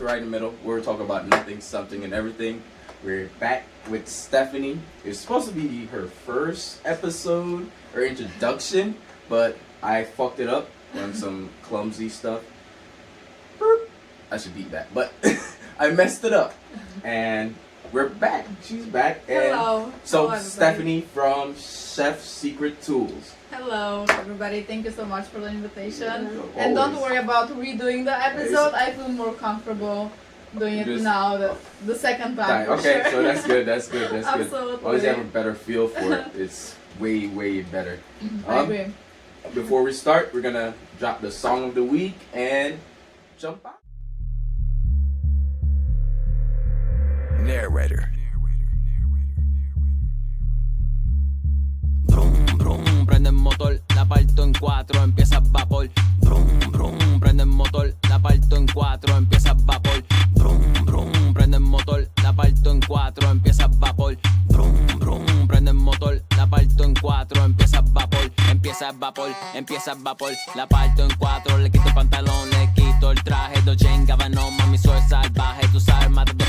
Right in the Middle. We're talking about nothing, something, and everything. We're back with Stephanie. It's supposed to be her first episode or introduction, but I fucked it up on some clumsy stuff. I should beat that, but I messed it up. And we're back. She's back. And Hello. so Hello, Stephanie from Chef's Secret Tools. Hello, everybody. Thank you so much for the invitation. Mm-hmm. And don't Always. worry about redoing the episode. I feel more comfortable doing it Just now, the second time. For okay, sure. so that's good. That's good. That's good. Absolutely. Always have a better feel for it. It's way, way better. I agree. Before we start, we're gonna drop the song of the week and jump out. Narrator. Brum, brum, prende el motor, la parto en cuatro, empieza vapor. Brum, brum, prende el motor, la parto en cuatro, empieza vapor. Brum, brum, prende el motor, la parto en cuatro, empieza vapor. Brum, brum, prende el motor, la parto en cuatro, empieza vapor. Empieza vapor, empieza vapor, la parto en cuatro, le quito el pantalón, le quito el traje, Dolce & Gabbana, mami soy salvaje, tú sabes, matando.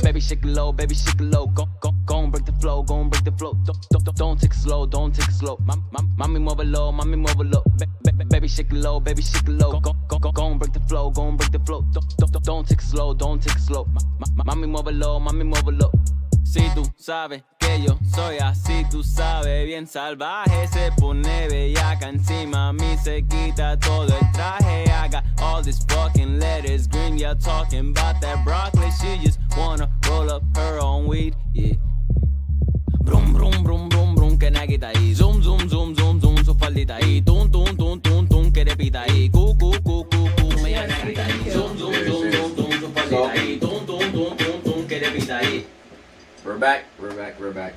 Baby shake it low, baby shake it low. Go break the flow, go break the flow. Don't take it slow, don't take it slow. Mami muévelo, mami muévelo. Baby shake it low, baby shake it low. Go break the flow, go break the flow. Don't take it slow, don't take it slow. Mami muévelo, mami muévelo. Si tú sabes que yo soy así, tú sabes bien salvaje. Se pone bellaca encima a mí, se quita todo el traje. I got all this fucking letters green, y'all talking about that broccoli. She just wanna roll up her own weed, yeah. Brum, brum, brum, brum, brum, que naguita ahí. Zoom, zoom, zoom, zoom, zoom, su faldita ahí. Tum, tum, tum, tum, tum, que repita ahí. Cu, cu, cu, cu, cu, me naguita ahí. Zoom, zoom, zoom, zoom, zoom, su faldita ahí. Tum, tum, tum, tum, tum, que repita ahí. We're back. We're back. We're back.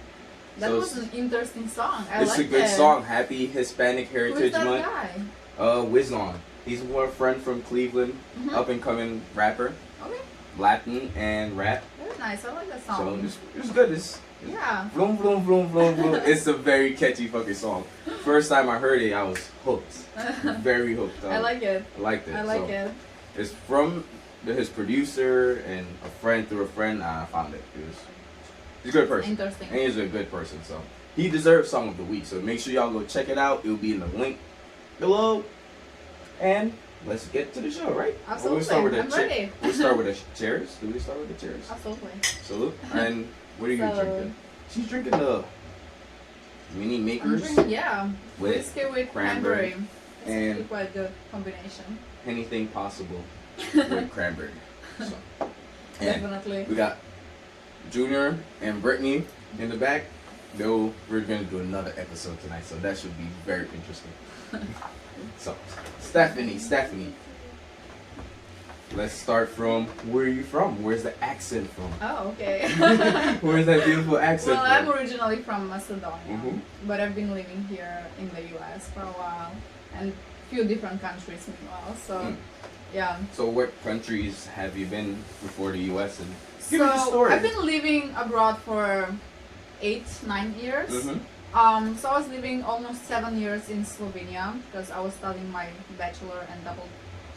That So was an interesting song. I it's like a good it. song. Happy Hispanic Who's Heritage that Month. guy? WiZone. He's one friend from Cleveland, up and coming rapper, Okay, Latin and rap. very nice. I like that So song. it's good. It's Yeah. Vroom, vroom, vroom, vroom, vroom. It's a very catchy fucking song. First time I heard it, I was hooked. Very hooked. I like it. I liked it. I like So it. It's from his producer and a friend through a friend. I found it. He's a good person. Interesting. And he's a good person. So he deserves Song of the Week. So make sure y'all go check it out. It'll be in the link below. And let's get to the show, right? Absolutely. We'll start with I'm ready. We'll start with the chairs. Do we start with the chairs? Absolutely. Salute. And what are you So- drinking? She's drinking the mini I'm makers drinking, yeah, with whiskey with cranberry. cranberry. It's And- actually quite a good combination. anything possible with cranberry. So, and Definitely. we got Junior and Brittany in the back. Though we're gonna do another episode tonight, so that should be very interesting. So, Stephanie, let's start from where are you from? Where's the accent from? Oh, okay. Where's that beautiful accent Well, I'm from? originally from Macedonia, Mhm. but I've been living here in the U.S. for a while, and few different countries meanwhile. So, Mm. yeah. So, what countries have you been before the U.S. and give me the So story. I've been living abroad for 8-9 years. Mhm. So I was living almost 7 years in Slovenia because I was studying my bachelor and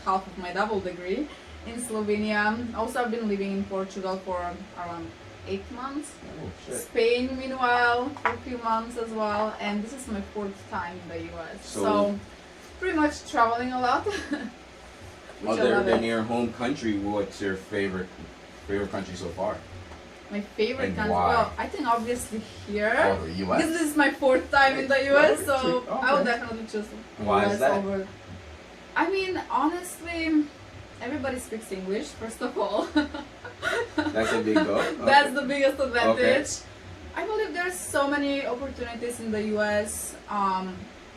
half of my double degree in Slovenia. Also, I've been living in Portugal for around 8 months. Oh shit. Spain, meanwhile, for a few months as well, and this is my 4th time in the US. So pretty much traveling a lot. Which I Other love than it. your home country, what's your favorite country so far? My favorite And country. why? Well, I think obviously here. Oh, the U.S. Because this is my 4th time in the US, so Okay. I would definitely choose Why is US that? over. I mean, honestly, everybody speaks English, first of all. That's a big go. That's Okay. the biggest advantage. I believe there's so many opportunities in the US,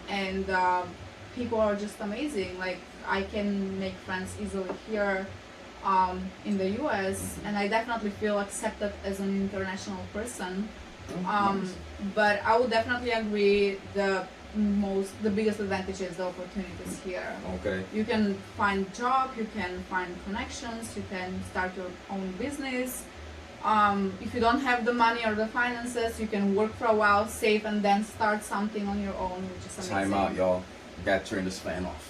and people are just amazing. Like, I can make friends easily here in the US, and I definitely feel accepted as an international person. Nice. But I would definitely agree the biggest advantage is the opportunities here. Okay. You can find job, you can find connections, you can start your own business, If you don't have the money or the finances, you can work for a while, save, and then start something on your own, which is amazing. Time out, y'all. Gotta turn this fan off.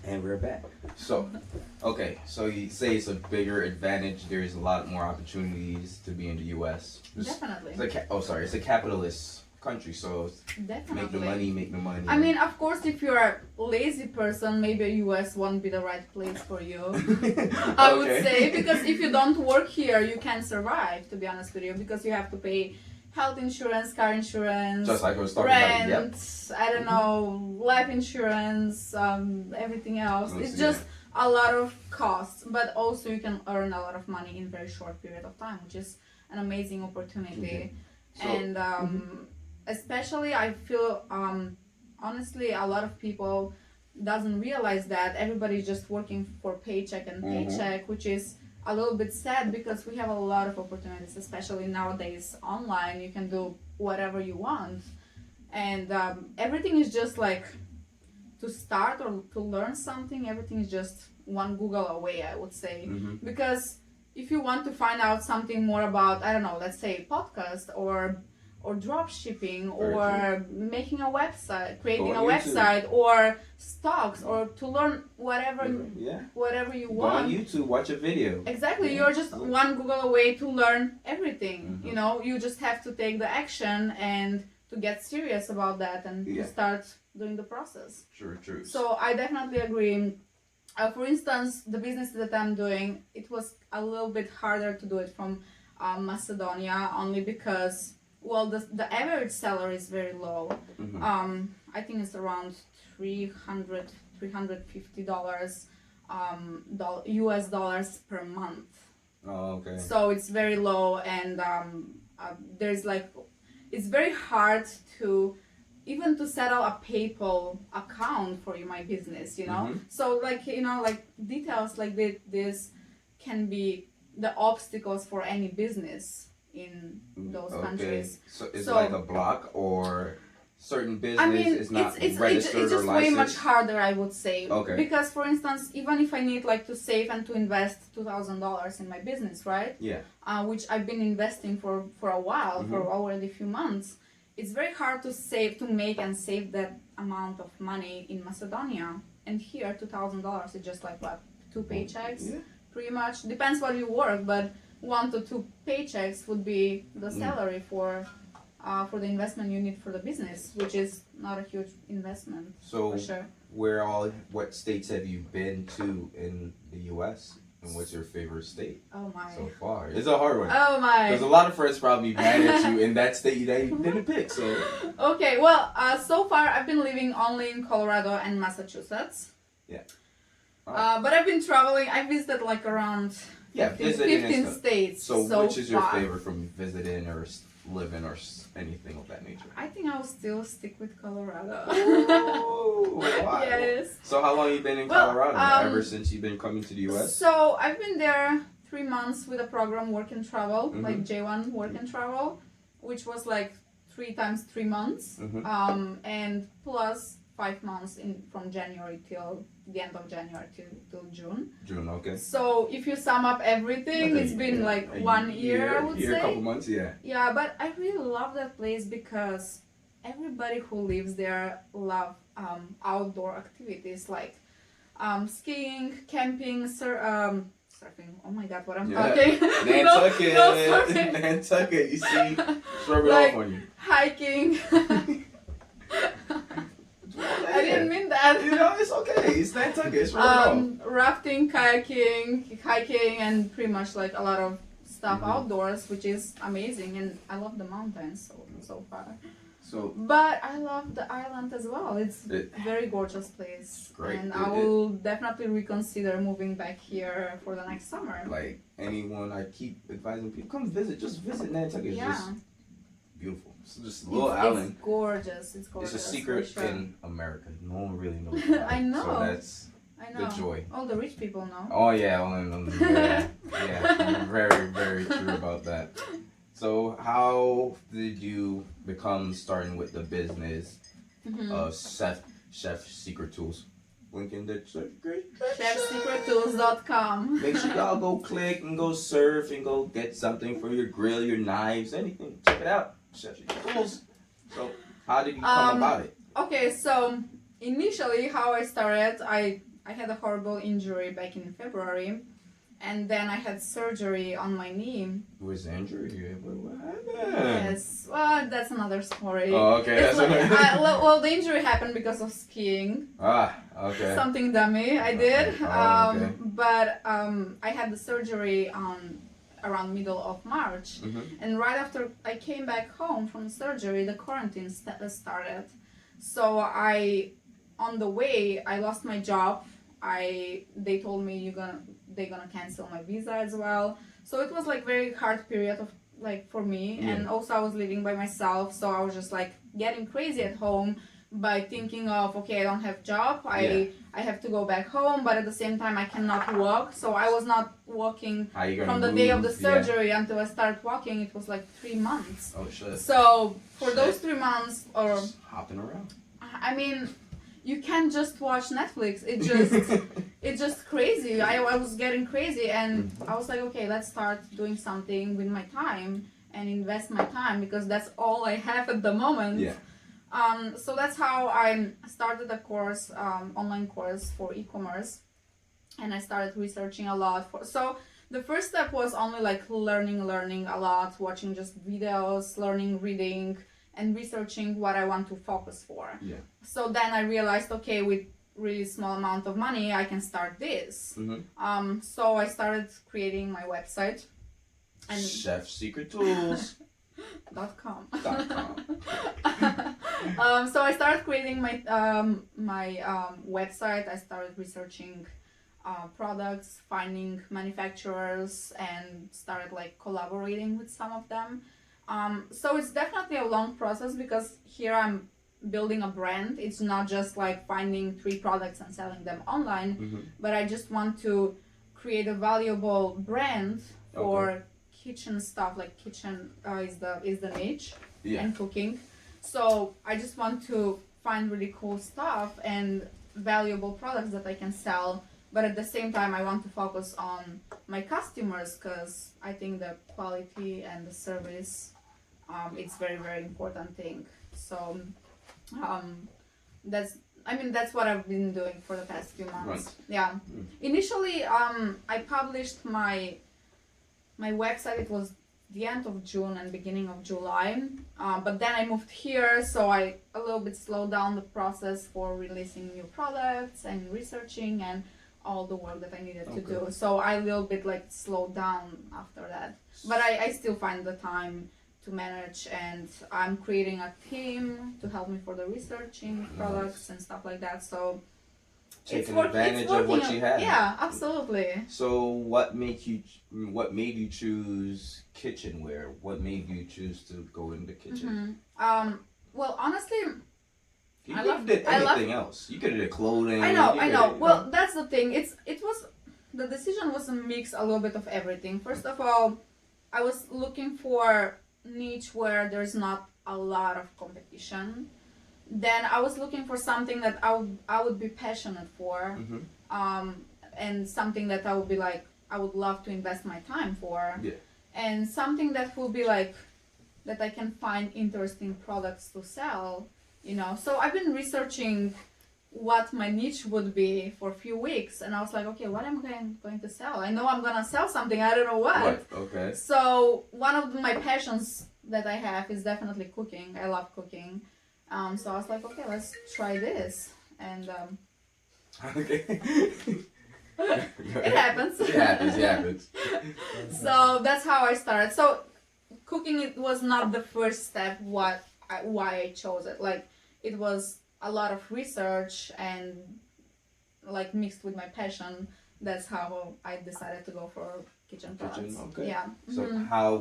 And we're back. So, okay, so you say it's a bigger advantage. There's a lot more opportunities to be in the U.S. Definitely. It's a capitalist country, so Definitely. make the money. I mean, of course, if you're a lazy person, maybe US won't be the right place for you. I would say, because if you don't work here, you can't survive, to be honest with you, because you have to pay health insurance, car insurance, just like I was talking rent, about. Yep. I don't know, life insurance, everything else. It's just a lot of costs, but also you can earn a lot of money in a very short period of time, which is an amazing opportunity. So, And especially I feel honestly a lot of people doesn't realize that everybody's just working for paycheck and paycheck, which is a little bit sad, because we have a lot of opportunities, especially nowadays online. You can do whatever you want, and everything is just like, to start or to learn something, everything is just one Google away, I would say. Because if you want to find out something more about, I don't know, let's say podcast or drop shipping or making a website, creating a website, or stocks, or to learn whatever you want. Go on YouTube, watch a video. Exactly, you're just one Google away to learn everything. You know, you just have to take the action and to get serious about that and to start doing the process. True. So I definitely agree. For instance, the business that I'm doing, it was a little bit harder to do it from Macedonia, only because, well, the average salary is very low. I think it's around $350 US dollars per month. Oh, okay. So it's very low, and there's like, it's very hard to even to set up a PayPal account for my business, you know. So like, you know, like details like this can be the obstacles for any business in those countries. So it's like a block, or certain business is not it's registered just or licensed? way much harder, I would say. Okay. Because for instance, even if I need like to save and to invest $2,000 in my business, right? Yeah. Which I've been investing for a while, for already a few months. It's very hard to make and save that amount of money in Macedonia. And here, $2,000 is just like what, 2 paychecks? Yeah. Pretty much. Depends what you work, but 1 to 2 paychecks would be the salary for the investment you need for the business, which is not a huge investment. So, for sure. What states have you been to in the U.S.? And what's your favorite state Oh my. so far? It's a hard one. Oh my. Because a lot of friends probably mad at you in that state that you didn't pick. So. Okay, well, so far I've been living only in Colorado and Massachusetts. Yeah. But I've been traveling. I visited like around 15 states. So which is your far. favorite from visiting or living or anything of that nature? I think I'll still stick with Colorado. Oh, wow. Yes. So how long you been in Colorado? Ever since you've been coming to the U.S.? So I've been there 3 months with a program Work and Travel, like J1 Work and Travel, which was like 3 times 3 months, and plus 5 months from January till the end of January till June. June, okay. So if you sum up everything, it's been like 1 year, I would say. A couple months, yeah. Yeah, but I really love that place because everybody who lives there love outdoor activities like skiing, camping, surfing. Oh my god, what I'm talking. Nantucket. No surfing. Nantucket, you see, rub it Like, off on you. hiking. I didn't mean that. You know, it's okay. It's Nantucket. It's rubbing off. Rafting, kayaking, hiking, and pretty much like a lot of stuff outdoors, which is amazing. And I love the mountains so far. So, but I love the island as well. It's a very gorgeous place. Great. And I will definitely reconsider moving back here for the next summer. Like anyone, I keep advising people, come visit. Just visit Nantucket. It's just beautiful. It's just a little island. It's gorgeous. It's gorgeous. It's a secret in America. No one really knows about it. I know. So that's the joy. All the rich people know. Oh yeah, yeah, you're very, very true about that. So how did you become starting with the business of Chef Secret Tools? link in the description. ChefSecretTools.com. Make sure y'all go click and go surf and go get something for your grill, your knives, anything. Check it out. Chef Secret Tools. So, how did you come about it? Okay, so initially how I started, I had a horrible injury back in February, and then I had surgery on my knee. Was the injury? What happened? Yes, well, that's another story. Oh, okay. It's That's like, what well, the injury happened because of skiing. okay. Something dummy I did. Okay. But I had the surgery around middle of March, and right after I came back home from surgery, the quarantine started. So on the way, I lost my job. They told me they're gonna cancel my visa as well. So it was like very hard period of like for me, and also I was living by myself, so I was just like getting crazy at home by thinking of, okay, I don't have job, I have to go back home, but at the same time I cannot walk, so I was not walking from the day of the surgery until I started walking. It was like 3 months. Oh shit. So for those 3 months, or just hopping around. I mean, you can't just watch Netflix. It's just crazy. I was getting crazy, and I was like, okay, let's start doing something with my time and invest my time, because that's all I have at the moment. Yeah. So that's how I started a course, online course for e-commerce, and I started researching a lot. So the first step was only like learning a lot, watching just videos, learning, reading, and researching what I want to focus for. Yeah. So then I realized, okay, with really small amount of money, I can start this. So I started creating my website. And ChefSecretTools.com. So I started creating my website. I started researching products, finding manufacturers, and started like collaborating with some of them. So it's definitely a long process, because here I'm building a brand. It's not just like finding 3 products and selling them online, but I just want to create a valuable brand for kitchen stuff. Like kitchen is the niche, and cooking. So I just want to find really cool stuff and valuable products that I can sell. But at the same time, I want to focus on my customers, because I think the quality and the service, it's very, very important thing. So that's what I've been doing for the past few months. Right. Yeah. Initially, I published my website. It was the end of June and beginning of July. But then I moved here, so I a little bit slowed down the process for releasing new products and researching and all the work that I needed to do. So I a little bit like slowed down after that. But I still find the time to manage, and I'm creating a team to help me for the researching products and stuff like that. So taking advantage of what you have. Yeah, absolutely. So what made you choose kitchenware? What made you choose to go in the kitchen? Well, honestly, You could have did anything else. You could have did clothing. I know. Well, that's the thing. The decision was a mix, a little bit of everything. First of all, I was looking for niche where there's not a lot of competition. Then I was looking for something that I would be passionate for, and something that I would be like, I would love to invest my time for, and something that will be like, that I can find interesting products to sell, So I've been researching what my niche would be for a few weeks, and I was like, okay, what am I going to sell? I know I'm gonna sell something, I don't know what. Okay. So one of my passions that I have is definitely cooking. I love cooking. So I was like, okay, let's try this, and Okay. it happens. It happens. So that's how I started. So cooking, it was not the first step. Why I chose it. Like, it was a lot of research and like mixed with my passion. That's how I decided to go for kitchen products. Okay. Yeah. So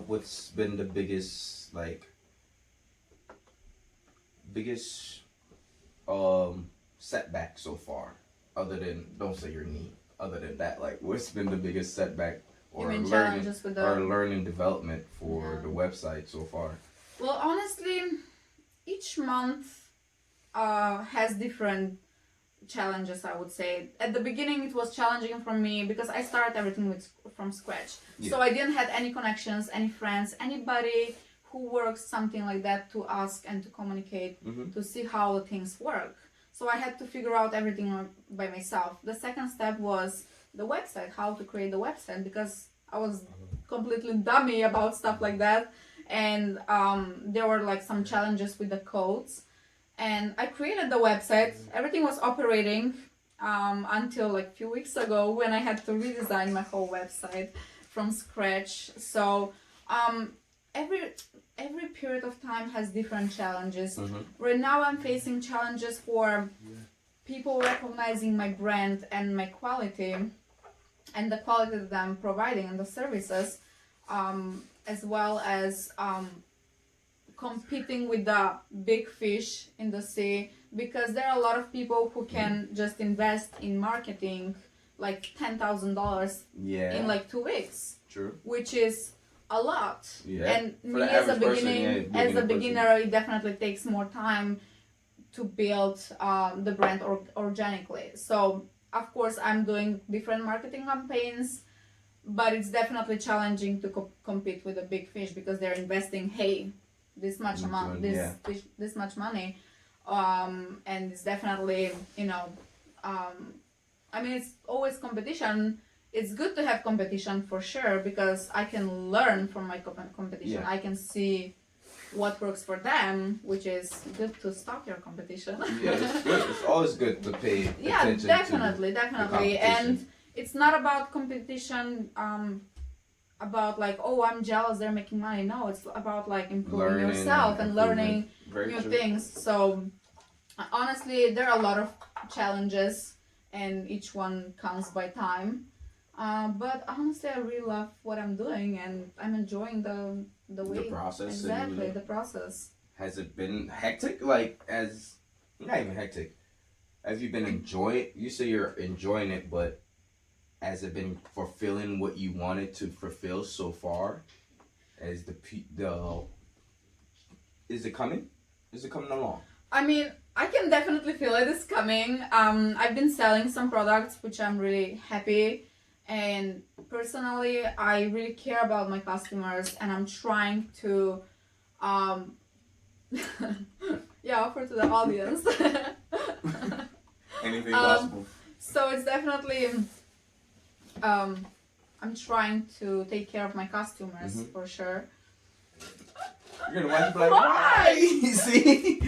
what's been the biggest setback so far, other than, don't say your knee, other than that, like what's been the biggest setback or learning development for the website so far? Well, honestly, each month has different challenges, I would say. At the beginning, it was challenging for me because I started everything from scratch. Yeah. So I didn't have any connections, any friends, anybody who works something like that to ask and to communicate, to see how things work. So I had to figure out everything by myself. The second step was the website, how to create the website, because I was completely dummy about stuff like that. And there were like some challenges with the codes. And I created the website. Everything was operating until like a few weeks ago when I had to redesign my whole website from scratch. So every period of time has different challenges. Right now I'm facing challenges for people recognizing my brand and my quality and the quality that I'm providing and the services, as well as competing with the big fish in the sea, because there are a lot of people who can just invest in marketing like $10,000 in like 2 weeks. True. Which is a lot. Yeah. And For me the as a average person, as a beginner, it definitely takes more time to build the brand organically. So of course I'm doing different marketing campaigns, but it's definitely challenging to compete with the big fish because they're investing this much amount, this much money, and it's definitely, I mean, it's always competition. It's good to have competition for sure, because I can learn from my competition. Yeah. I can see what works for them, which is good to stop your competition. Yeah, it's good. It's always good to pay attention definitely, to definitely. And it's not about competition, about like, oh, I'm jealous they're making money. No, it's about like improving yourself and learning new things. So honestly, there are a lot of challenges, and each one comes by time. But honestly, I really love what I'm doing, and I'm enjoying the way. The process. Exactly, the process. Has it been hectic? Like, not even hectic. Have you been enjoying? You say you're enjoying it, but has it been fulfilling what you wanted to fulfill so far? Is it coming? Is it coming along? I mean, I can definitely feel it is coming. I've been selling some products, which I'm really happy. And personally, I really care about my customers, and I'm trying to, offer to the audience. Anything possible. So it's definitely, I'm trying to take care of my customers for sure. You're gonna watch it like, why? See?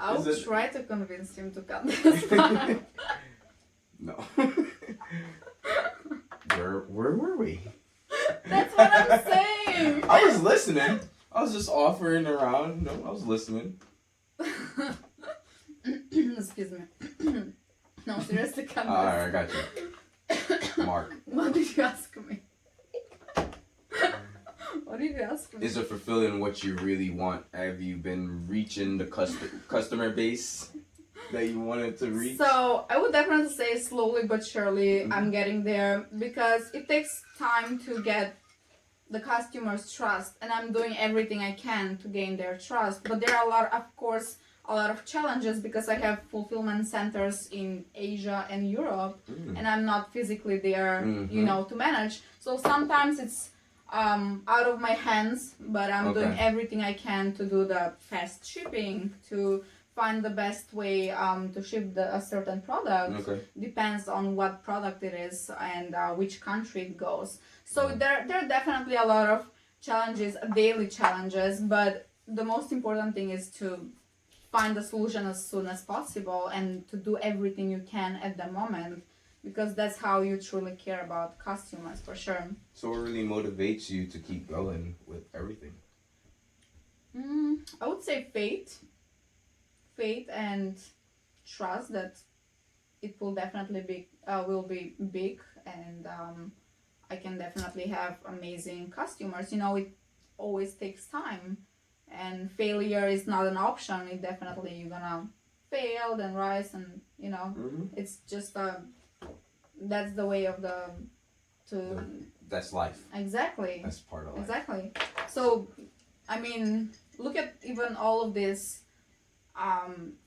I will try to convince him to cut this part. No. Where were we? That's what I'm saying. I was listening. I was just offering around. No, I was listening. Excuse me. No, seriously, cut this. Alright, I got you. Mark. What did you ask me? What did you ask me? Is it fulfilling what you really want? Have you been reaching the customer base that you wanted to reach? So I would definitely say slowly but surely I'm getting there, because it takes time to get the customers' trust, and I'm doing everything I can to gain their trust. But there are a lot of challenges, because I have fulfillment centers in Asia and Europe, and I'm not physically there, to manage. So sometimes it's out of my hands, but I'm doing everything I can to do the fast shipping, to find the best way to ship a certain product. Depends on what product it is and which country it goes. So there are definitely a lot of challenges, daily challenges, but the most important thing is to find a solution as soon as possible and to do everything you can at the moment, because that's how you truly care about customers, for sure. So what really motivates you to keep going with everything? I would say faith and trust that it will definitely be big, and I can definitely have amazing customers. It always takes time, and failure is not an option. It definitely, you're gonna fail, then rise, and it's just that's the way of that's life. Exactly. That's part of life. Exactly. So, I mean, look at even all of this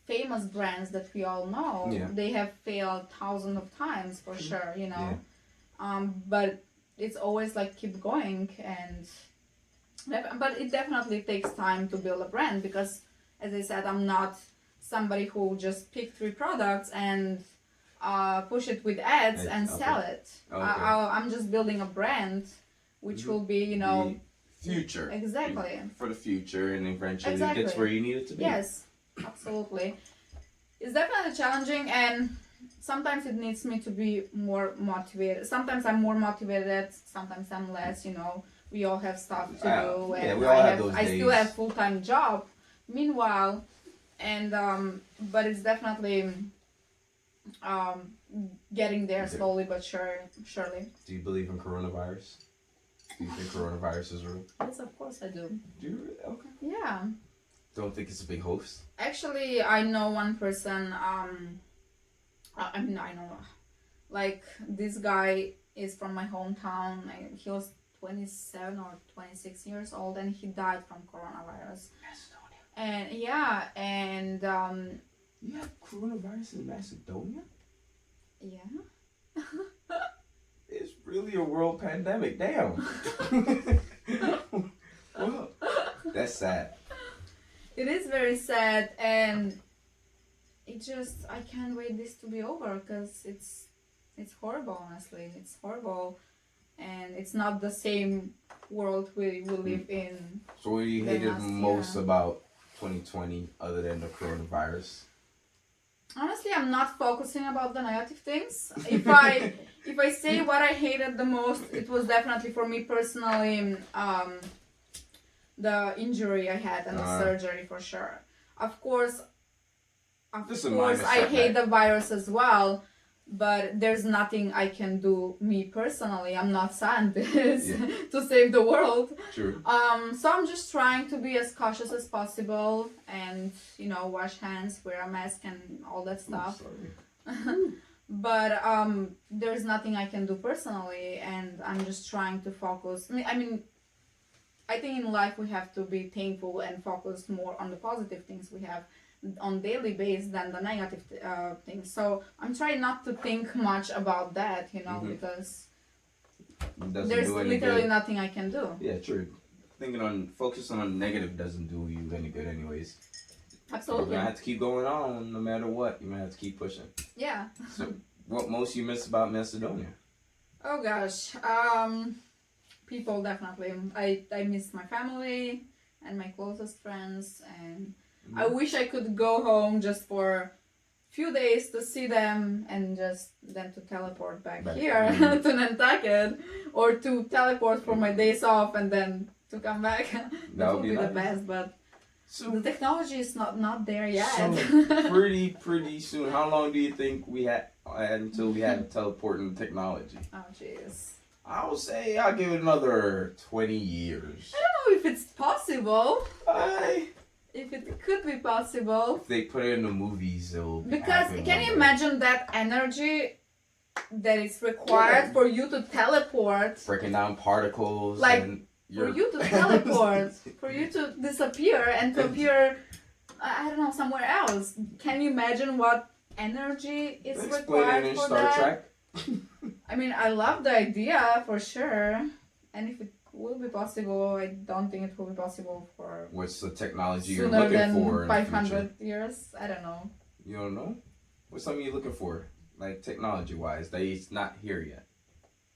famous brands that we all know, Yeah. they have failed thousands of times for sure, you know. Yeah. But it's always like keep going, and but it definitely takes time to build a brand because, as I said, I'm not somebody who just pick 3 products and push it with ads and sell it. Okay. I'm just building a brand, which will be, you know, the future. Exactly. For the future, and eventually Exactly. it gets where you need it to be. Yes, absolutely. It's definitely challenging, and sometimes it needs me to be more motivated. Sometimes I'm more motivated, sometimes I'm less, you know. We all have stuff to do, yeah, and we all have those I still days. have full-time job meanwhile, and but it's definitely getting there slowly but surely. Do you believe in coronavirus? Do you think coronavirus is real? Yes, of course I do. Do you really? Okay. Yeah. Don't think it's a big hoax? Actually, I know one person, I mean, I know, like, this guy is from my hometown. He was 27 or 26 years old, and he died from coronavirus. Macedonia. And, yeah, and, You have coronavirus in Macedonia? yeah. It's really a world pandemic. Damn. Well, that's sad. It is very sad, and it just, I can't wait this to be over, because it's horrible, honestly. It's horrible, and it's not the same world we live in. So what do you than hated last most year. about 2020 other than the coronavirus? Honestly, I'm not focusing about the negative things. If I say what I hated the most, it was definitely for me personally, the injury I had and the surgery for sure. Of course, I hate the virus as well, but there's nothing I can do, me personally. I'm not scientist to save the world. True. So I'm just trying to be as cautious as possible and, you know, wash hands, wear a mask and all that stuff. But there's nothing I can do personally, and I'm just trying to focus. I think in life we have to be thankful and focus more on the positive things we have on daily basis than the negative things. So I'm trying not to think much about that, you know, because there's literally nothing I can do. Yeah, true. Focusing on negative doesn't do you any good anyways. Absolutely. You're gonna have to keep going on no matter what. You're gonna have to keep pushing. Yeah. So what most you miss about Macedonia? Oh gosh. People, definitely. I miss my family and my closest friends, and I wish I could go home just for a few days to see them and just then to teleport back here to Nantucket, or to teleport for my days off and then to come back. That would be the best, but the technology is not there yet. So pretty soon. How long do you think we had until we had teleporting technology? Oh jeez. I would say I'll give it another 20 years. I don't know if it's possible. If it could be possible. If they put it in the movies, it'll Because can you imagine that energy that is required for you to teleport? Breaking down particles. Like, and for you to teleport, for you to disappear and to appear, I don't know, somewhere else. Can you imagine what energy is required in for Star that? Trek. I mean, I love the idea for sure, and if it will be possible, I don't think it will be possible for What's the technology you're sooner looking than for in 500 the future? years. I don't know. You don't know? What's something you're looking for? Like technology-wise, that is not here yet.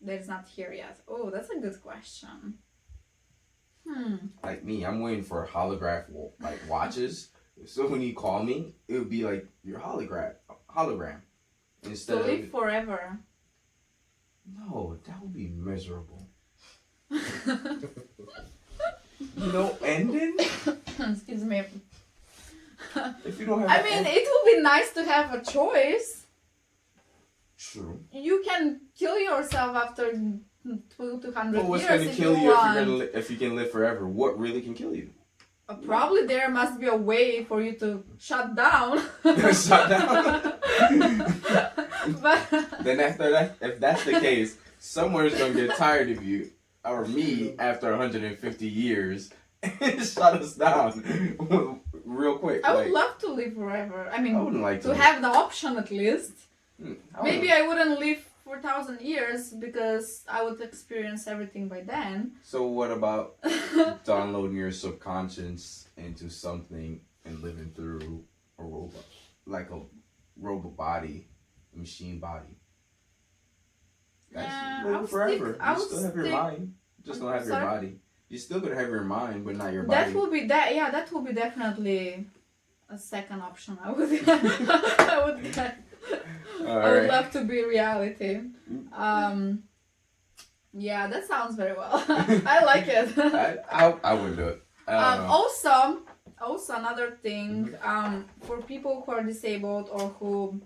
That is not here yet. Oh, that's a good question. Like me, I'm waiting for holograph like watches. So when you call me, it would be like your hologram. Instead To of live forever. No, that would be miserable. No ending? Excuse me. If you don't have I mean, it would be nice to have a choice. True. You can kill yourself after 200 But what's years gonna if kill you you want. if you can live forever? What really can kill you? Probably there must be a way for you to shut down. Shut down. But Then after that, if that's the case, someone's gonna get tired of you or me after 150 years shut us down real quick. I would love to live forever. I mean, I wouldn't like to have the option at least. I Maybe I wouldn't live for 1,000 years because I would experience everything by then. So what about downloading your subconscious into something and living through a robot, like a robot body, a machine body? That's live forever. You still have your mind. You just don't have your body. You're still gonna have your mind, but not your body. That will be that will be definitely a second option. I would I would get. I would love to be reality. Yeah, that sounds very well. I like it. I wouldn't do it. Also another thing, for people who are disabled or who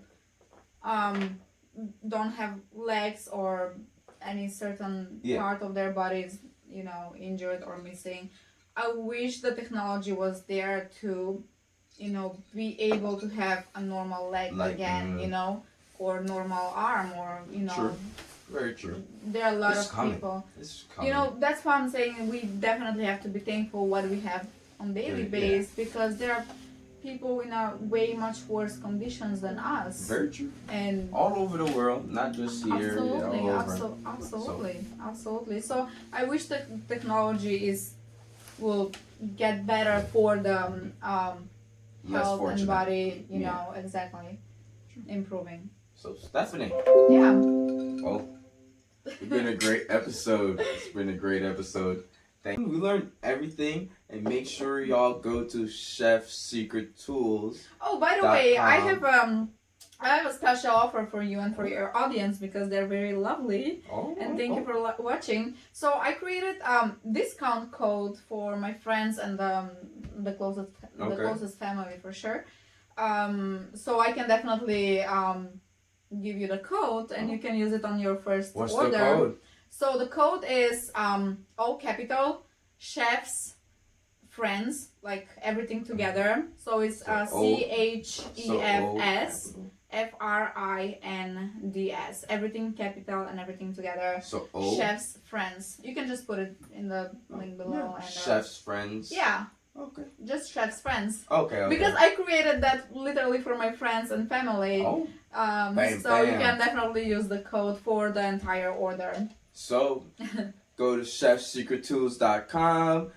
don't have legs or any certain part of their bodies, you know, injured or missing, I wish the technology was there to, you know, be able to have a normal leg again, you know, or normal arm, or, you know. True. Very true. There are a lot of people. You know, that's why I'm saying we definitely have to be thankful what we have on daily basis, because there are people in a way much worse conditions than us. Very true. And all over the world, not just here. Absolutely. So I wish that technology will get better for the health and body, you know, exactly, improving. So Stephanie. Yeah. Well, it's been a great episode. It's been a great episode. Thank you. We learned everything, and make sure y'all go to Chef Secret Tools. Oh, by the way, I have a special offer for you and for your audience because they're very lovely. And thank you for watching. So I created discount code for my friends and the closest family for sure. So I can definitely give you the code and you can use it on your first order. What's the code? So the code is all capital, Chef's Friends, like everything together. So it's CHEFS FRINDS, everything capital and everything together. So Chef's Friends. You can just put it in the link below. And, Chef's Friends. Yeah. Okay. Just Chef's Friends. Okay. Because I created that literally for my friends and family. Oh. So you can definitely use the code for the entire order. So go to chefsecrettools.com.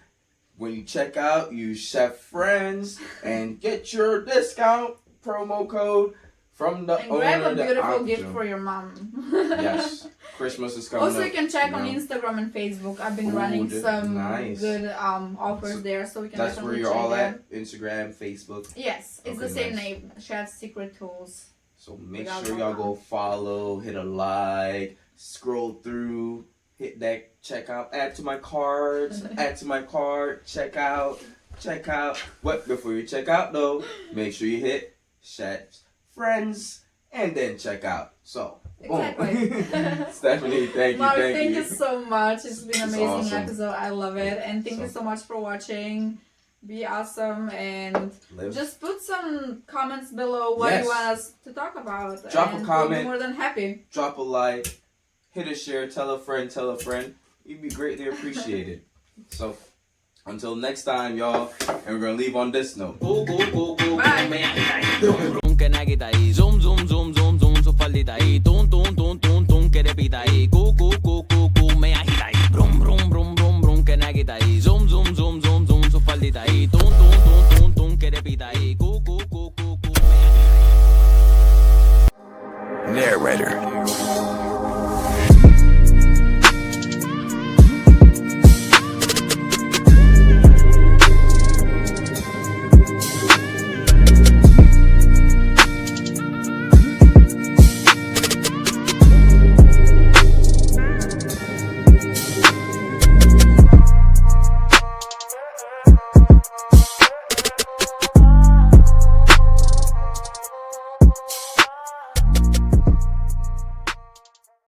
When you check out, use Chef Friends and get your discount promo code from the owner. And grab a beautiful gift for your mom. Yes. Christmas is coming Also, up, you can check on Instagram and Facebook. I've been running some good offers there, so we can that's definitely where you're all them. at? Instagram, Facebook? Yes, it's the same name, Chef Secret Tools. So make sure y'all go follow, hit a like, scroll through, hit that checkout, add to my cards, add to my cart, check out. What? Before you check out though, make sure you hit Chef's Friends and then check out. So, exactly. Stephanie, thank you. Mark, thank you so much. It's been an amazing awesome. Episode. I love it. And thank you so much for watching. Be awesome and just put some comments below what you want us to talk about. Drop a comment. We'll be more than happy. Drop a like. Hit a share. Tell a friend. You'd be greatly appreciated. So, until next time, y'all. And we're going to leave on this note. Bye.